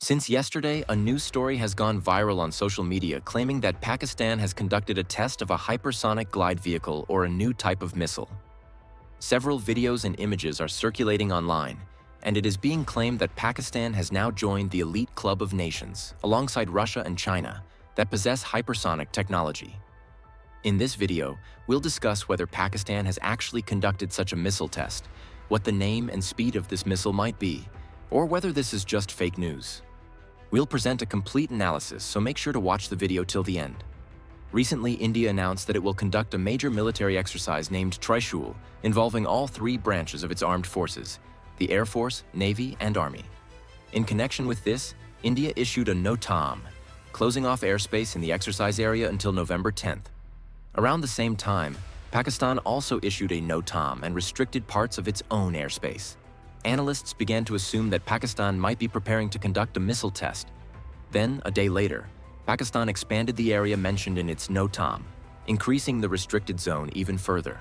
Since yesterday, a news story has gone viral on social media claiming that Pakistan has conducted a test of a hypersonic glide vehicle or a new type of missile. Several videos and images are circulating online, and it is being claimed that Pakistan has now joined the elite club of nations, alongside Russia and China, that possess hypersonic technology. In this video, we'll discuss whether Pakistan has actually conducted such a missile test, what the name and speed of this missile might be, or whether this is just fake news. We'll present a complete analysis, so make sure to watch the video till the end. Recently, India announced that it will conduct a major military exercise named Trishul, involving all three branches of its armed forces, the Air Force, Navy, and Army. In connection with this, India issued a NOTAM, closing off airspace in the exercise area until November 10th. Around the same time, Pakistan also issued a NOTAM and restricted parts of its own airspace. Analysts began to assume that Pakistan might be preparing to conduct a missile test. Then, a day later, Pakistan expanded the area mentioned in its NOTAM, increasing the restricted zone even further.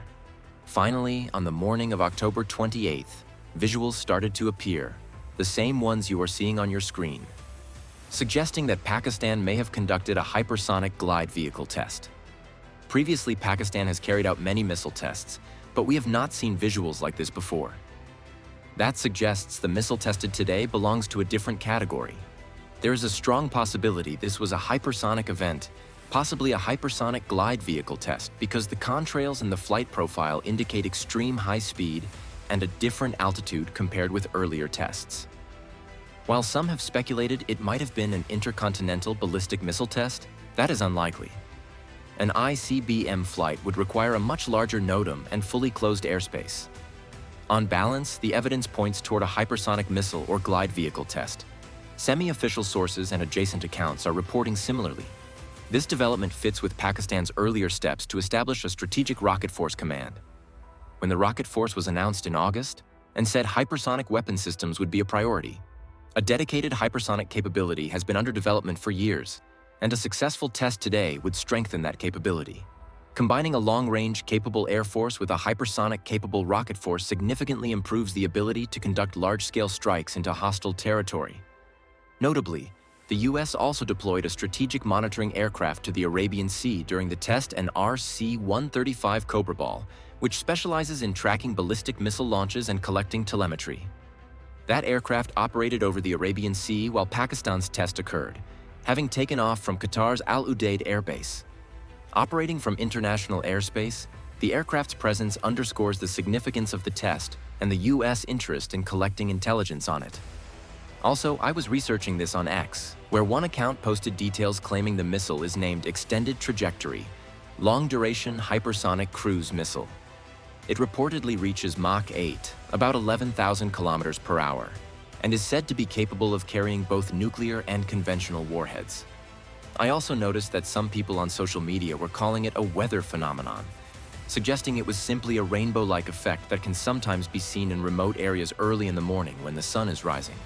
Finally, on the morning of October 28th, visuals started to appear, the same ones you are seeing on your screen, suggesting that Pakistan may have conducted a hypersonic glide vehicle test. Previously, Pakistan has carried out many missile tests, but we have not seen visuals like this before. That suggests the missile tested today belongs to a different category. There is a strong possibility this was a hypersonic event, possibly a hypersonic glide vehicle test, because the contrails in the flight profile indicate extreme high speed and a different altitude compared with earlier tests. While some have speculated it might have been an intercontinental ballistic missile test, that is unlikely. An ICBM flight would require a much larger NOTAM and fully closed airspace. On balance, the evidence points toward a hypersonic missile or glide vehicle test. Semi-official sources and adjacent accounts are reporting similarly. This development fits with Pakistan's earlier steps to establish a strategic rocket force command. When the rocket force was announced in August and said hypersonic weapon systems would be a priority, a dedicated hypersonic capability has been under development for years, and a successful test today would strengthen that capability. Combining a long-range capable Air Force with a hypersonic capable rocket force significantly improves the ability to conduct large-scale strikes into hostile territory. Notably, the US also deployed a strategic monitoring aircraft to the Arabian Sea during the test, an RC-135 Cobra Ball, which specializes in tracking ballistic missile launches and collecting telemetry. That aircraft operated over the Arabian Sea while Pakistan's test occurred, having taken off from Qatar's Al Udeid Air Base. Operating from international airspace, the aircraft's presence underscores the significance of the test and the US interest in collecting intelligence on it. Also, I was researching this on X, where one account posted details claiming the missile is named Extended Trajectory, Long-Duration Hypersonic Cruise Missile. It reportedly reaches Mach 8, about 11,000 kilometers per hour, and is said to be capable of carrying both nuclear and conventional warheads. I also noticed that some people on social media were calling it a weather phenomenon, suggesting it was simply a rainbow-like effect that can sometimes be seen in remote areas early in the morning when the sun is rising.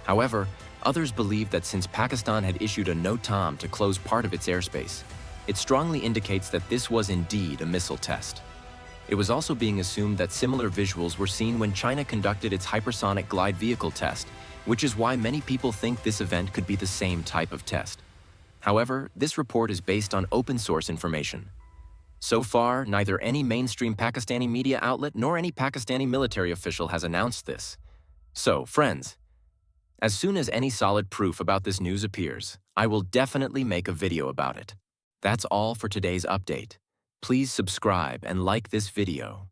However, others believe that since Pakistan had issued a NOTAM to close part of its airspace, it strongly indicates that this was indeed a missile test. It was also being assumed that similar visuals were seen when China conducted its hypersonic glide vehicle test, which is why many people think this event could be the same type of test. However, this report is based on open-source information. So far, neither any mainstream Pakistani media outlet nor any Pakistani military official has announced this. So, friends, as soon as any solid proof about this news appears, I will definitely make a video about it. That's all for today's update. Please subscribe and like this video.